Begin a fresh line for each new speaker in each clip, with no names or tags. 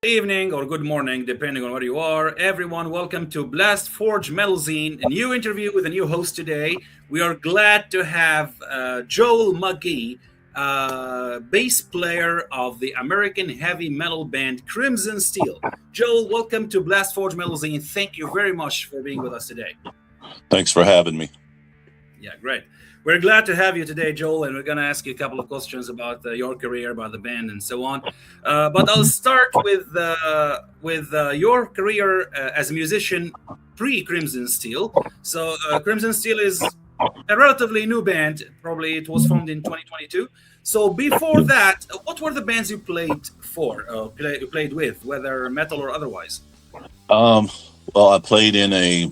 Evening or good morning, depending on where you are. Everyone, welcome to Blast Forge Metal Zine, a new interview with a new host today. We are glad to have Joel McGee, bass player of the American heavy metal band Crimson Steel. Joel, welcome to Blast Forge Metal Zine. Thank you very much for being with us today.
Thanks for having me.
Yeah, great. We're glad to have you today, Joel, and we're going to ask you a couple of questions about your career, about the band, and so on. But I'll start with your career as a musician pre-Crimson Steel. So Crimson Steel is a relatively new band. Probably it was formed in 2022. So before that, what were the bands you played for, you played with, whether metal or otherwise?
Well, I played in a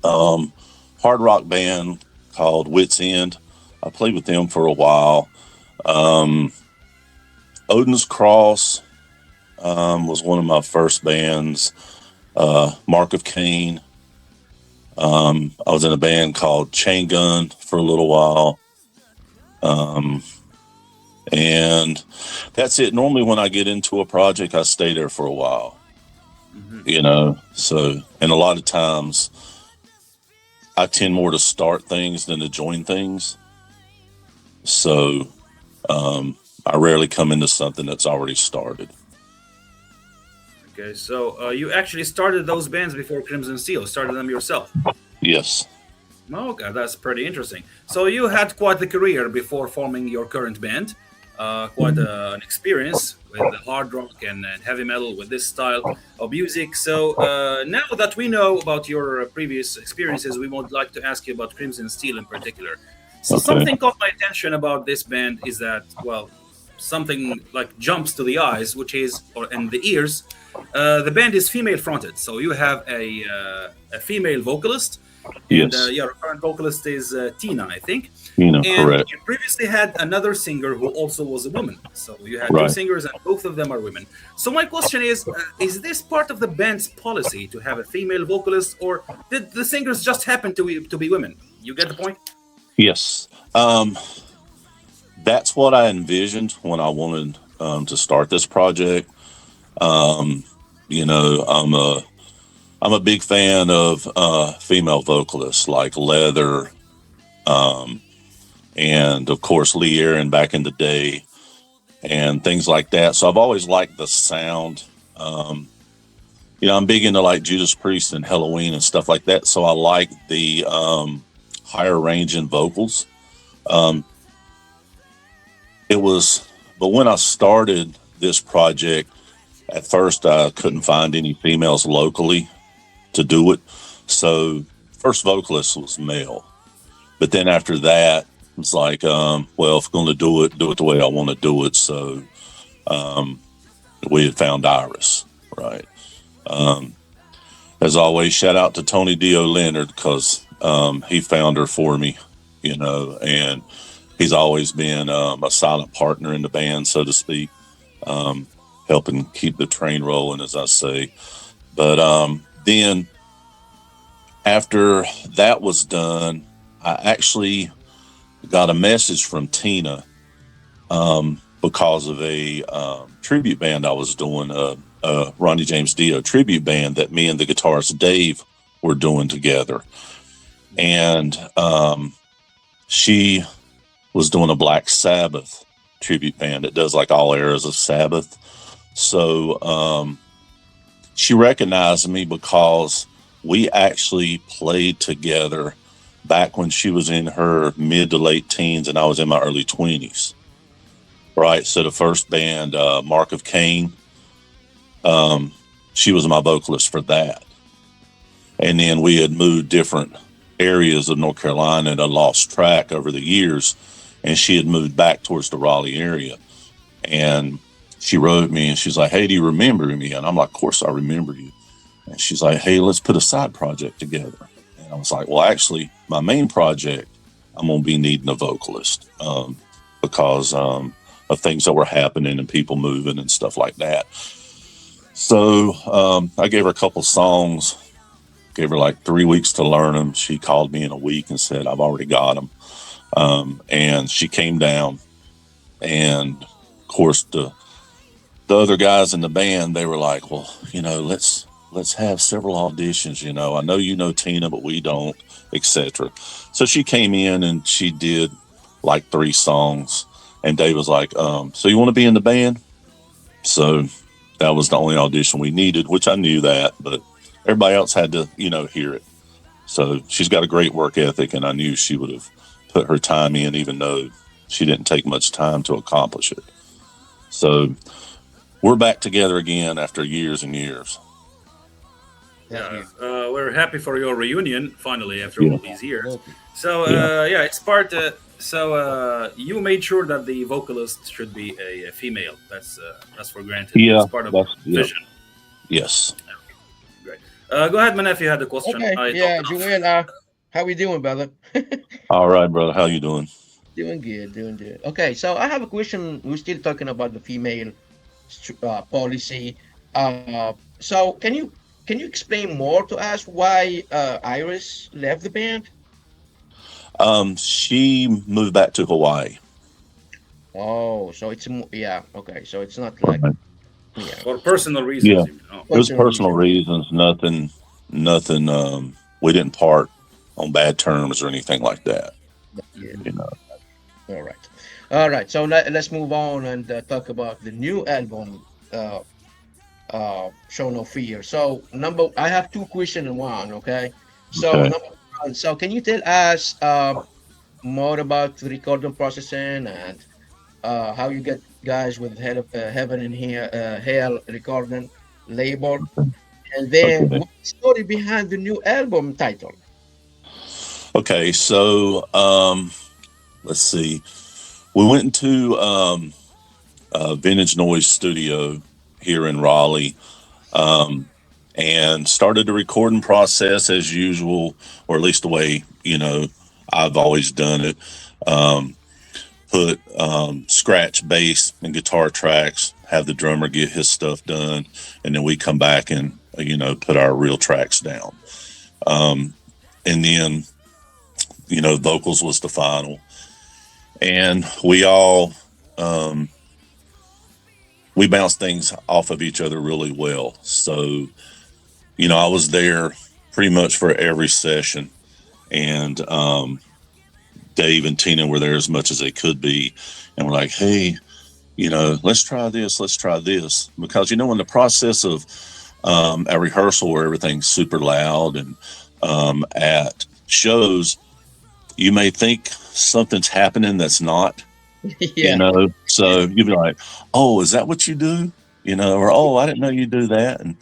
hard rock band called Wits End. I played with them for a while. Odin's Cross was one of my first bands. Mark of Cain. I was in a band called Chain Gun for a little while. And that's it. Normally when I get into a project, I stay there for a while. And a lot of times I tend more to start things than to join things. So I rarely come into something that's already started.
Okay, so you actually started those bands before Crimson Steel, started them yourself?
Yes.
Okay, that's pretty interesting. So you had quite the career before forming your current band, quite an experience with hard rock and heavy metal with this style of music. So now that we know about your previous experiences, we would like to ask you about Crimson Steel in particular. So something caught my attention about this band is that, well, something like jumps to the eyes, which is, and the ears. The band is female fronted, so you have a female vocalist. And
Yes.
your current vocalist is Tina, I think.
And
You previously had another singer who also was a woman. So you had two singers, and both of them are women. So my question is this part of the band's policy to have a female vocalist, or did the singers just happen to be women? You get the point?
Yes. That's what I envisioned when I wanted to start this project. I'm a big fan of female vocalists like Leather, and of course Lee Aaron back in the day, and things like that. So I've always liked the sound. I'm big into like Judas Priest and Halloween and stuff like that. So I like the higher range in vocals. But when I started this project, at first I couldn't find any females locally to do it. So first vocalist was male. But then after that, it's like, if I'm going to do it the way I want to do it. So we had found Iris, right? As always, shout out to Tony Dio Leonard because he found her for me, and he's always been a silent partner in the band, so to speak, helping keep the train rolling, as I say. But then after that was done, I actually got a message from Tina because of a tribute band I was doing, a Ronnie James Dio tribute band that me and the guitarist Dave were doing together. And she was doing a Black Sabbath tribute band that does like all eras of Sabbath. So she recognized me because we actually played together back when she was in her mid to late teens and I was in my early 20s. Right. So the first band, Mark of Cain, she was my vocalist for that. And then we had moved different areas of North Carolina and I lost track over the years. And she had moved back towards the Raleigh area. And she wrote me and she's like, "Hey, do you remember me?" And I'm like, "Of course I remember you." And she's like, "Hey, let's put a side project together." And I was like, "Well, actually, my main project, I'm going to be needing a vocalist because of things that were happening and people moving and stuff like that." So I gave her a couple songs, gave her like 3 weeks to learn them. She called me in a week and said, "I've already got them." And she came down, and of course the the other guys in the band, they were like, well, let's have several auditions. I know Tina, but we don't, etc. So she came in and she did like 3 songs, and Dave was like, so you want to be in the band? So that was the only audition we needed, which I knew that, but everybody else had to, hear it. So she's got a great work ethic, and I knew she would have put her time in, even though she didn't take much time to accomplish it. So we're back together again after years and years.
Yeah, we're happy for your reunion finally after
Yeah.
all these years. So it's part. You made sure that the vocalist should be a female. That's for granted.
Yeah,
It's part of
that's
vision.
Yes.
Great. Go ahead, man. If you had a question.
Okay, yeah, Joel, how we doing, brother?
All right, brother. How you doing?
Doing good, doing good. Okay, so I have a question. We're still talking about the female policy. So can you explain more to us why Iris left the band?
She moved back to Hawaii.
Oh, so yeah, okay. So it's not like
Right.
yeah,
For personal reasons.
Yeah.
You know.
It was
personal
personal
reason.
reasons. Nothing. We didn't part on bad terms or anything like that.
Yeah.
You know.
All right, all right. So let's move on and talk about the new album, Show No Fear. So I have two questions in one. Okay. So
Okay.
number one. So can you tell us more about the recording processing and how you get guys with Heaven and Hell recording label, and then
Okay.
what's the story behind the new album title?
Okay. So let's see. We went into Vintage Noise Studio here in Raleigh, and started the recording process as usual, or at least the way I've always done it. Put scratch bass and guitar tracks, have the drummer get his stuff done, and then we come back and put our real tracks down. And then vocals was the final, and we all we bounced things off of each other really well. So I was there pretty much for every session, and Dave and Tina were there as much as they could be, and we're like, hey, let's try this, because in the process of a rehearsal where everything's super loud, and at shows you may think something's happening that's not.
Yeah,
So you'd be like, oh, is that what you do? Or, oh, I didn't know you do that. And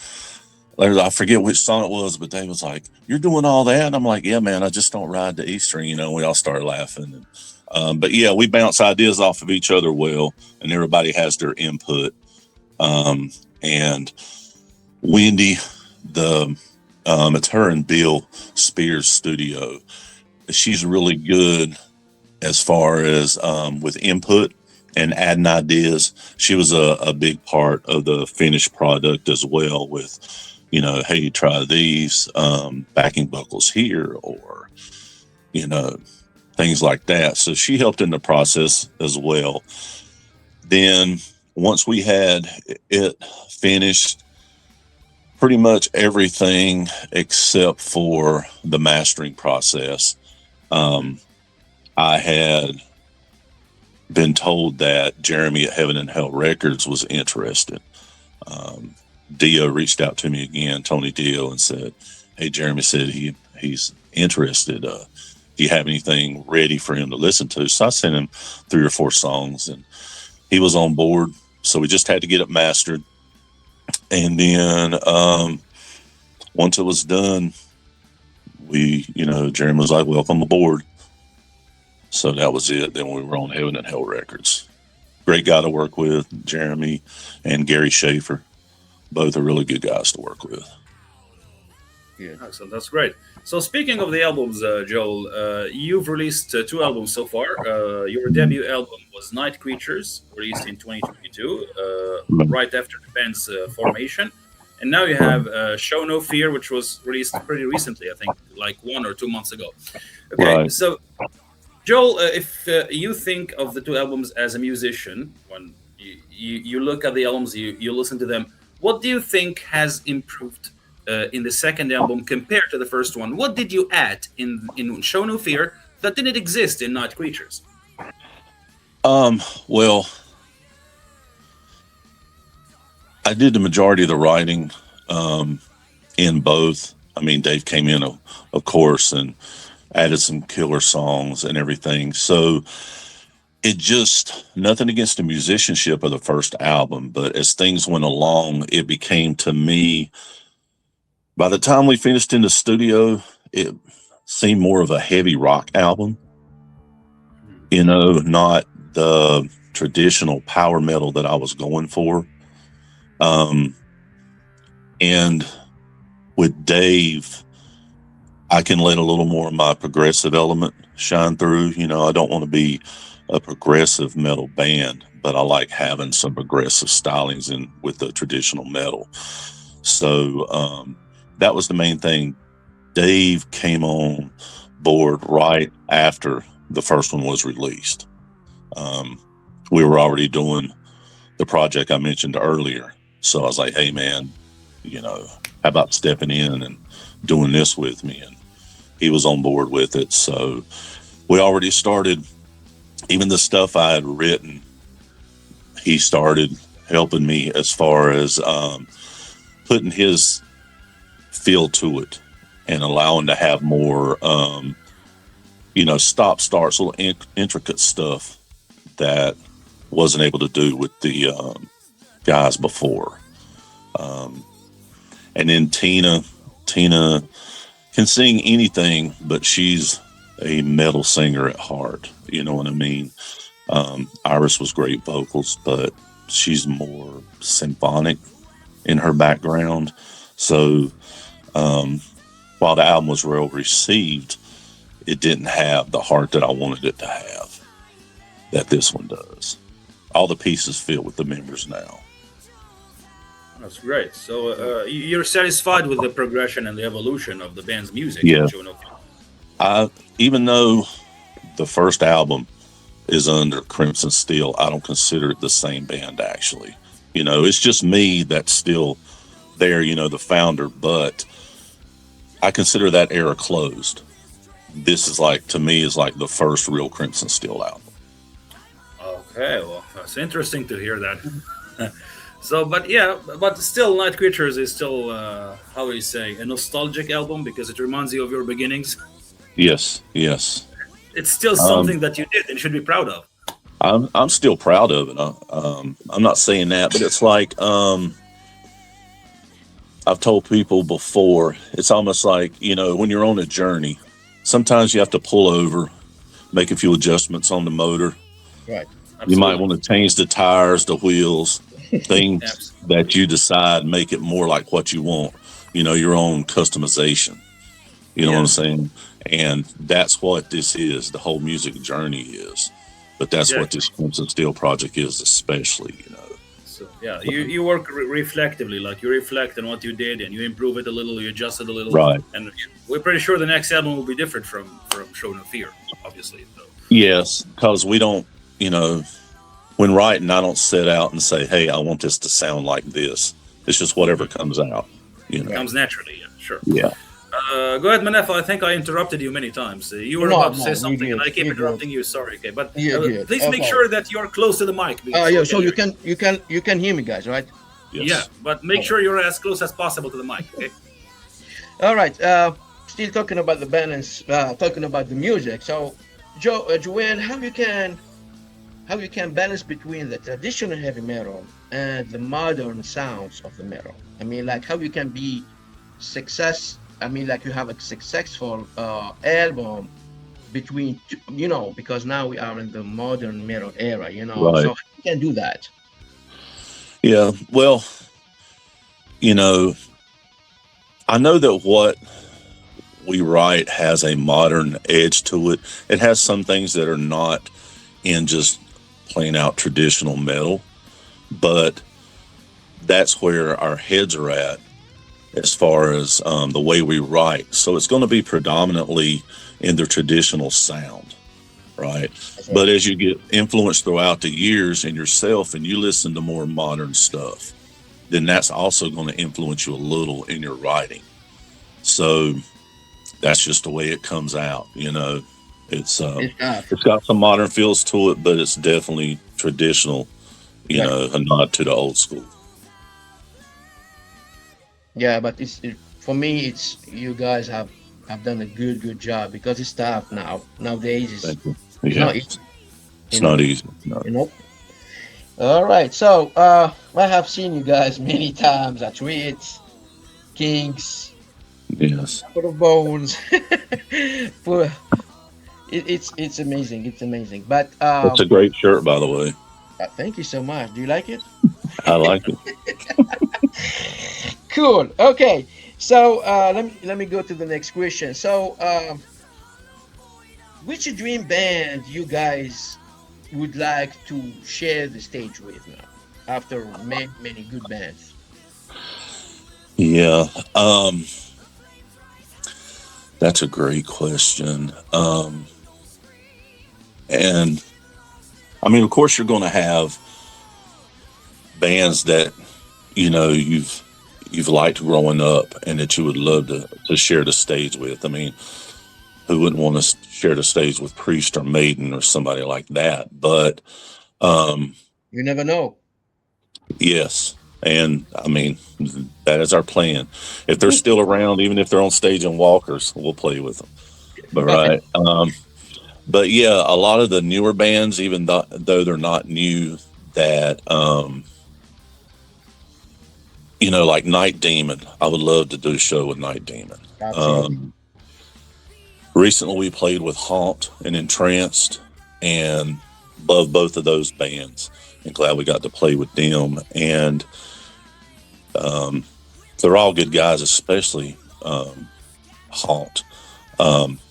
I forget which song it was, but Dave was like, you're doing all that? And I'm like, yeah, man, I just don't ride the E string. We all started laughing. And, but yeah, we bounce ideas off of each other well, and everybody has their input. And Wendy, it's her and Bill Spears' studio. She's really good as far as with input and adding ideas. She was a big part of the finished product as well, with hey, try these backing vocals here, or things like that. So she helped in the process as well. Then once we had it finished, pretty much everything except for the mastering process, I had been told that Jeremy at Heaven and Hell Records was interested. Dio reached out to me again, Tony Dio, and said, hey, Jeremy said he's interested. Do you have anything ready for him to listen to? So I sent him 3 or 4 songs, and he was on board. So we just had to get it mastered. And then once it was done, Jeremy was like, welcome aboard. So that was it. Then we were on Heaven and Hell Records. Great guy to work with, Jeremy and Gary Schaefer. Both are really good guys to work with.
yeah.
Excellent. That's great. So speaking of the albums, Joel, you've released 2 albums so far. Your debut album was Night Creatures, released in 2022, right after the band's formation. And now you have Show No Fear, which was released pretty recently, I think, like 1 or 2 months ago. Okay,
Right.
so Joel, if you think of the 2 albums as a musician, when You look at the albums, you listen to them. What do you think has improved in the second album compared to the first one? What did you add in Show No Fear that didn't exist in Night Creatures?
Well, I did the majority of the writing in both. I mean, Dave came in, of course, and added some killer songs and everything. So it just, nothing against the musicianship of the first album, but as things went along, it became to me, by the time we finished in the studio, it seemed more of a heavy rock album, not the traditional power metal that I was going for. And with Dave, I can let a little more of my progressive element shine through. I don't want to be a progressive metal band, but I like having some progressive stylings in with the traditional metal. So that was the main thing. Dave came on board right after the first one was released. We were already doing the project I mentioned earlier. So I was like, hey, man, how about stepping in and doing this with me? And he was on board with it. So we already started, even the stuff I had written, he started helping me as far as putting his feel to it and allowing to have more, stop starts, little intricate stuff that wasn't able to do with the guys before. And then Tina can sing anything, but she's a metal singer at heart. You know what I mean? Iris was great vocals, but she's more symphonic in her background. So while the album was well received, it didn't have the heart that I wanted it to have, that this one does. All the pieces fit with the members now.
That's great. So you're satisfied with the progression and the evolution of the band's music?
Yeah.
Show No Fear?
Even though the first album is under Crimson Steel, I don't consider it the same band, actually. It's just me that's still there, the founder, but I consider that era closed. This is to me, is like the first real Crimson Steel album.
Okay, well, that's interesting to hear that. So, but still, Night Creatures is still, how do you say, a nostalgic album because it reminds you of your beginnings.
Yes.
It's still something that you did and should be proud of.
I'm still proud of it. I'm not saying that, but it's like I've told people before. It's almost like when you're on a journey, sometimes you have to pull over, make a few adjustments on the motor.
Right.
Absolutely. You might want to change the tires, the wheels, things that you decide make it more like what you want. Your own customization. You know what I'm saying? And that's what this is. The whole music journey is. But that's what this Crimson Steel project is, especially.
So you work reflectively, like you reflect on what you did and you improve it a little, you adjust it a little,
right?
And we're pretty sure the next album will be different from Show No Fear, obviously. So.
Yes, because we don't, when writing, I don't set out and say, "Hey, I want this to sound like this." It's just whatever comes out.
It comes naturally. Yeah, sure.
Yeah.
Go ahead, Manef. I think I interrupted you many times. You were about to say something, and I keep interrupting you. Sorry, okay, but please make sure that you're close to the mic.
So you can hear me, guys, right?
Yes.
Yeah, but make sure you're as close as possible to the mic. Okay.
All right. Still talking about the band and talking about the music. So, Joel, how you can balance between the traditional heavy metal and the modern sounds of the metal? I mean, like how you can be you have a successful album between, because now we are in the modern metal era,
Right.
So you can do that.
Yeah, well, I know that what we write has a modern edge to it. It has some things that are not in just plain out traditional metal, but that's where our heads are at as far as the way we write. So it's going to be predominantly in the traditional sound. right?
That's
But
right.
as you get influenced throughout the years in yourself and you listen to more modern stuff, then that's also going to influence you a little in your writing. So that's just the way it comes out, you know. It's
It's tough.
it's got some modern feels to it, but it's definitely traditional, you
Right.
know, a nod to the old school.
Yeah, but for me, it's you guys have done a good job because it's tough now. Nowadays,
Thank you.
it's not
Yeah,
easy,
it's
you know.
not easy. No.
You know. All right. So, I have seen you guys many times at Ritz, Kings,
Yes.
Couple of Bones. For it's amazing. It's amazing. But
It's a great shirt, by the way.
thank you so much. Do you like it?
I like it.
Cool. Okay. So let me go to the next question. So which dream band you guys would like to share the stage with now after many good bands?
Yeah. That's a great question. And I mean, of course, you're going to have bands that you know you've liked growing up and that you would love to share the stage with. I mean, who wouldn't want to share the stage with Priest or Maiden or somebody like that? But um,
You never know.
yes, and I mean that is our plan. If they're still around, even if they're on stage in walkers, we'll play with them. But
Right.
right. But yeah, a lot of the newer bands, even though they're not new, that you know, like Night Demon. I would love to do a show with Night Demon.
Absolutely.
Um, Recently, we played with Haunt and Entranced, and love both of those bands. And glad we got to play with them. And um, they're all good guys, especially Haunt.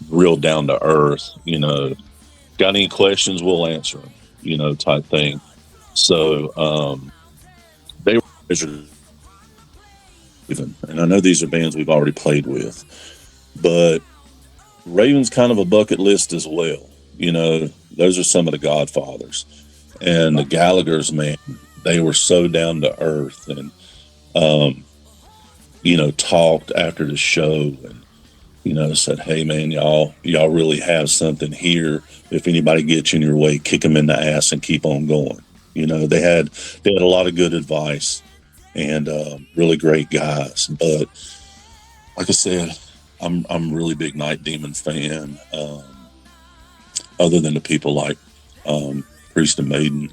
Real down to earth. You know, got any questions, we'll answer them. You know, type thing. So they were even, and I know these are bands we've already played with, but Raven's kind of a bucket list as well. You know, those are some of the Godfathers, and the Gallagher's, man, they were so down to earth, and um, you know, talked after the show, and you know, said, "Hey, man, y'all really have something here. If anybody gets in your way, kick them in the ass and keep on going." You know, they had a lot of good advice and really great guys. But like I said, I'm really big Night Demon fan. Other than the people like Priest and Maiden,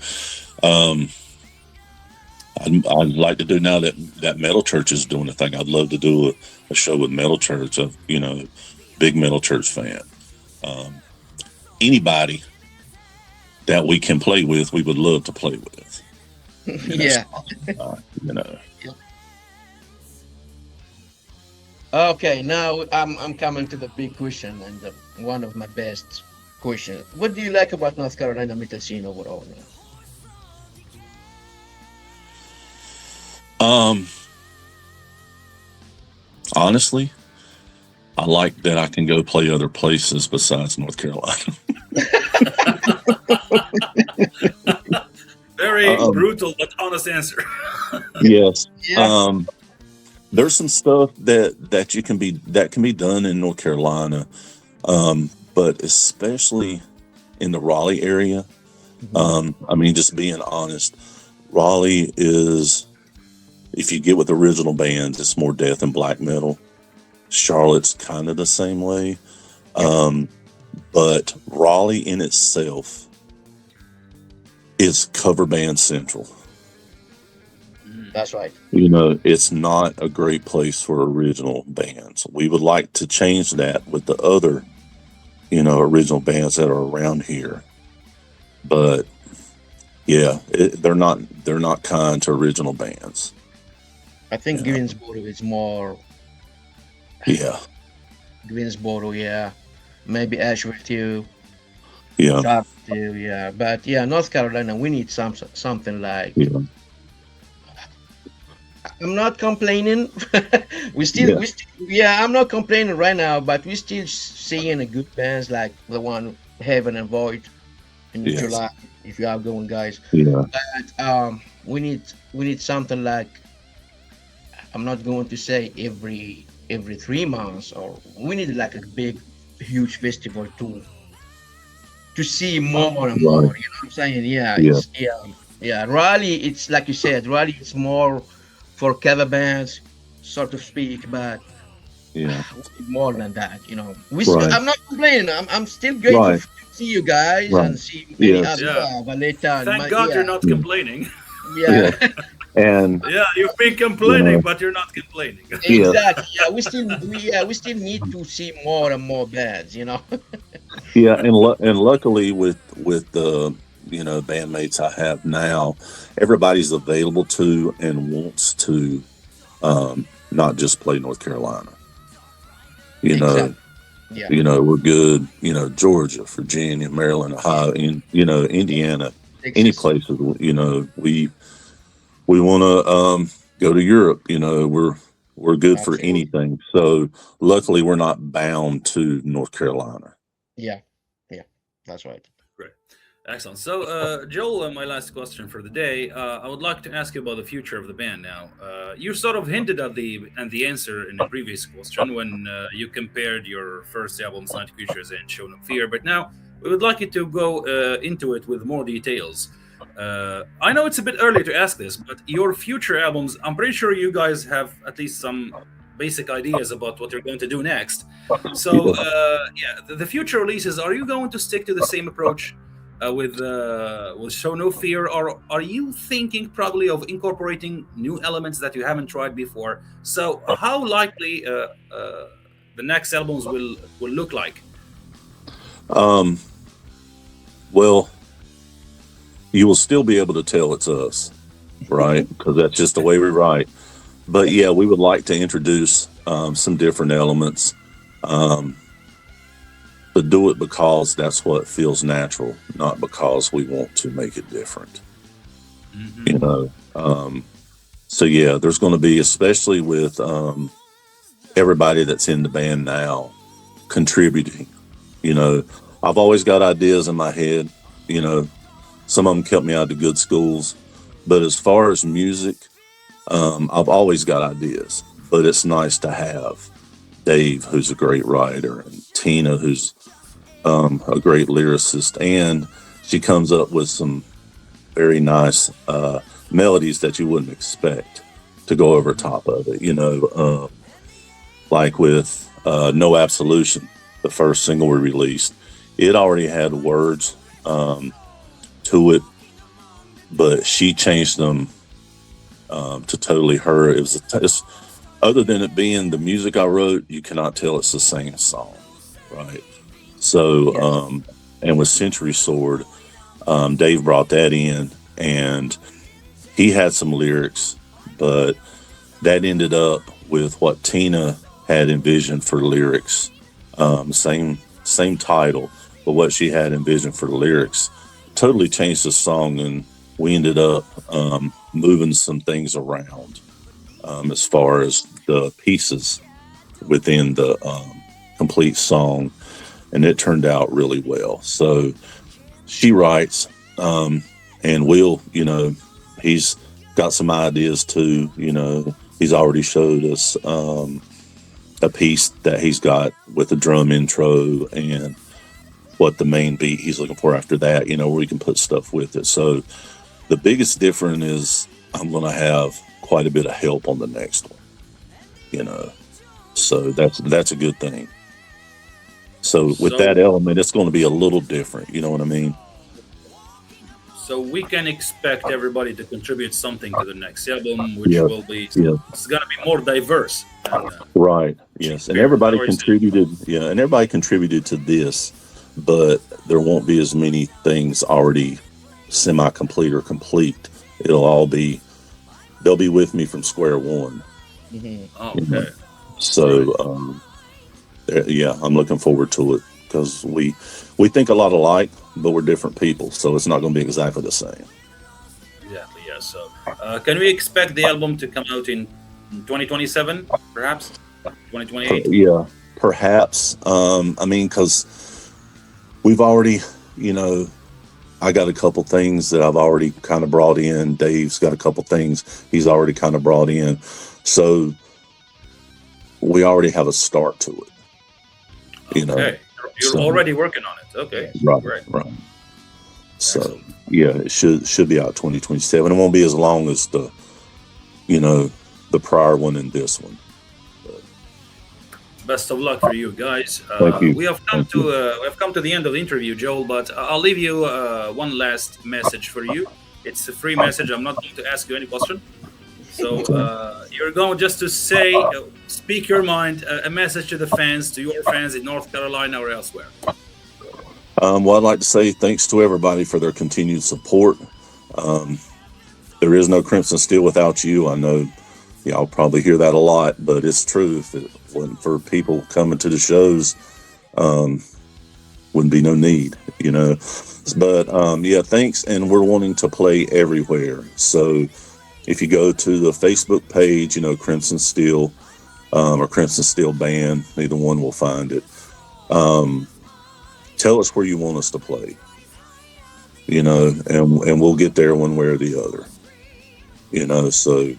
um, I'd like to do now that Metal Church is doing a thing. I'd love to do a show with Metal Church. Of you know, big Metal Church fan. Um, Anybody that we can play with, we would love to play with. You know,
Yeah.
you know.
Okay, now I'm coming to the big question and one of my best questions. What do you like about North Carolina metal scene overall now?
Um, Honestly, I like that I can go play other places besides North Carolina.
Very
um,
brutal but honest answer.
yes.
Yeah,
Um, there's some stuff that can be done in North Carolina, but especially in the Raleigh area.
mhm,
I mean, just being honest, Raleigh is, if you get with original bands, it's more death and black metal. Charlotte's kind of the same way.
yeah,
Um, but Raleigh in itself is cover band central.
Mm.
that's right.
You know, it's not a great place for original bands. We would like to change that with the other, you know, original bands that are around here. But yeah, they're not kind to original bands.
I think
You know,
Greensboro is more
yeah,
Greensboro, yeah. Maybe Asheville too,
yeah,
Charlotte too, yeah. But yeah, North Carolina, we need something like.
yeah,
I'm not complaining.
yeah,
yeah, I'm not complaining right now, but we still seeing a good bands like the one Heaven and Void in
Yes.
July. If you are going, guys,
Yeah.
but we need something like, I'm not going to say every 3 months, or we need like a big, huge festival to see more and more.
Right.
You know what I'm saying? Yeah,
Yeah.
yeah. Raleigh, it's like you said, Raleigh is more for cover bands, so to speak, but
Yeah.
we need more than that.
Right.
I'm not complaining. I'm still grateful
Right.
to see you guys
Right.
and see many other,
Yes.
Yeah.
Valeta,
Thank God
yeah,
you're not
Yeah.
complaining.
yeah.
Yeah. And
Yeah, you've been
you
complaining,
know,
but you're not complaining.
yes.
Exactly. Yeah, we still need to see more and more bands.
Yeah. And luckily with the bandmates I have now, everybody's available to and wants to not just play North Carolina. You know,
Exactly. Yeah.
we're good. Georgia, Virginia, Maryland, Ohio, and Indiana, any
Texas.
places. We want to go to Europe. We're good for
Absolutely.
anything. So luckily, we're not bound to North Carolina.
Yeah. Yeah. That's right.
Great. Excellent. So, Joel, my last question for the day. I would like to ask you about the future of the band now. You sort of hinted at the answer in the previous question when you compared your first album, Sonic Creatures, and Show No Fear, but now we would like you to go into it with more details. I know it's a bit early to ask this, but your future albums, I'm pretty sure you guys have at least some basic ideas about what you're going to do next. So,
Yeah.
yeah, the future releases, are you going to stick to the same approach with Show No Fear, or are you thinking probably of incorporating new elements that you haven't tried before? So, how likely the next albums will look like?
Um, well, you will still be able to tell it's us, right? Because that's just the way we write. But yeah, we would like to introduce some different elements. Um, but do it because that's what feels natural, not because we want to make it different.
Hmm.
You know. So yeah, there's going to be, especially with everybody that's in the band now contributing. You know, I've always got ideas in my head. You know, some of them kept me out of good schools, but as far as music, I've always got ideas. But it's nice to have Dave, who's a great writer, and Tina, who's a great lyricist, and she comes up with some very nice melodies that you wouldn't expect to go over top of it. Like with No Absolution, the first single we released, it already had words to it, but she changed them to totally her. It's, other than it being the music I wrote, you cannot tell it's the same song, right? So,
Yeah.
and with Century Sword, Dave brought that in, and he had some lyrics, but that ended up with what Tina had envisioned for lyrics. Same title, but what she had envisioned for the lyrics totally changed the song, and we ended up moving some things around as far as the pieces within the complete song, and it turned out really well. So she writes, and Will, he's got some ideas too. He's already showed us a piece that he's got with a drum intro and what the main beat he's looking for after that, where we can put stuff with it. So the biggest difference is I'm going to have quite a bit of help on the next one, you know. So that's a good thing. So with that
So,
element, it's going to be a little different. You know what I mean?
so we can expect everybody to contribute something to the next album, which
Yeah.
will be
Yeah.
it's gonna be more diverse than
Right. Yes. And
Fear.
everybody
How are you saying?
contributed. Yeah. And everybody contributed to this, but there won't be as many things already semi-complete or complete. It'll all be, they'll be with me from square one.
Hmm.
Oh,
You know?
okay, great.
So, yeah, I'm looking forward to it because we think a lot alike, but we're different people. So it's not going to be exactly the same.
Exactly. Yeah. So, can we expect the album to come out in 2027, perhaps 2028?
Yeah, perhaps. I mean, because we've already, you know, I got a couple things that I've already kind of brought in. Dave's got a couple things he's already kind of brought in. So we already have a start to it, you know.
Okay, you're
So,
already working on it. Okay,
right,
great.
right. So
Excellent.
yeah, it should be out 2027. It won't be as long as the, you know, the prior one and this one.
Best of luck for you guys.
Thank you. Thank you.
We have come to the end of the interview, Joel. But I'll leave you one last message for you. It's a free message. I'm not going to ask you any question. So you're going just to say, speak your mind, a message to the fans, to your fans in North Carolina or elsewhere.
Well, I'd like to say thanks to everybody for their continued support. There is no Crimson Steel without you. I know y'all probably hear that a lot, but it's true. If it wasn't for people coming to the shows, wouldn't be no need, you know. But yeah, thanks. And we're wanting to play everywhere. So if you go to the Facebook page, you know, Crimson Steel or Crimson Steel Band, either one will find it. Tell us where you want us to play, you know, and we'll get there one way or the other, you know. So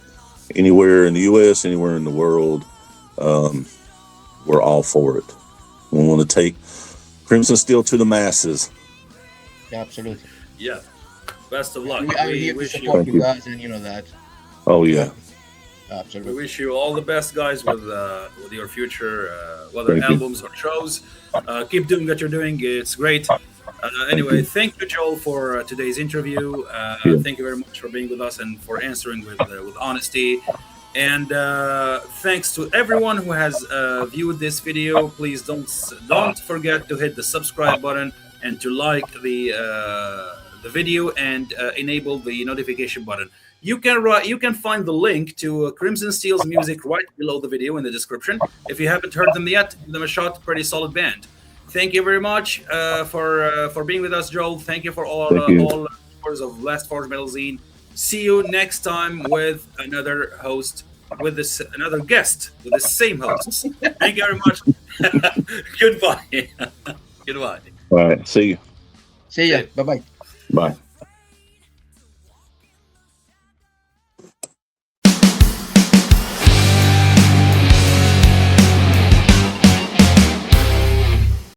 anywhere in the U.S., anywhere in the world, we're all for it. We want to take Crimson Steel to the masses.
Absolutely.
Yeah. Best of luck.
We are
We
here to
wish
support
you.
you guys, and you know that.
Oh yeah,
We
Absolutely.
wish you all the best, guys, with your future, whether
Thank you.
albums or shows. Keep doing what you're doing. It's great. Anyway, thank you, Joel, for today's interview.
Yeah.
Thank you very much for being with us and for answering with honesty. And thanks to everyone who has viewed this video. Please don't forget to hit the subscribe button and to like the video and enable the notification button. You can find the link to Crimson Steel's music right below the video in the description. If you haven't heard them yet, give them a shot. Pretty solid band. Thank you very much for being with us, Joel. Thank you for all
Thank you.
all members of Last Forge Metal Zine. See you next time with another host, with another guest, with the same hosts. Thank you very much. Goodbye. Goodbye.
All right. See you.
See ya. Bye bye.
Bye.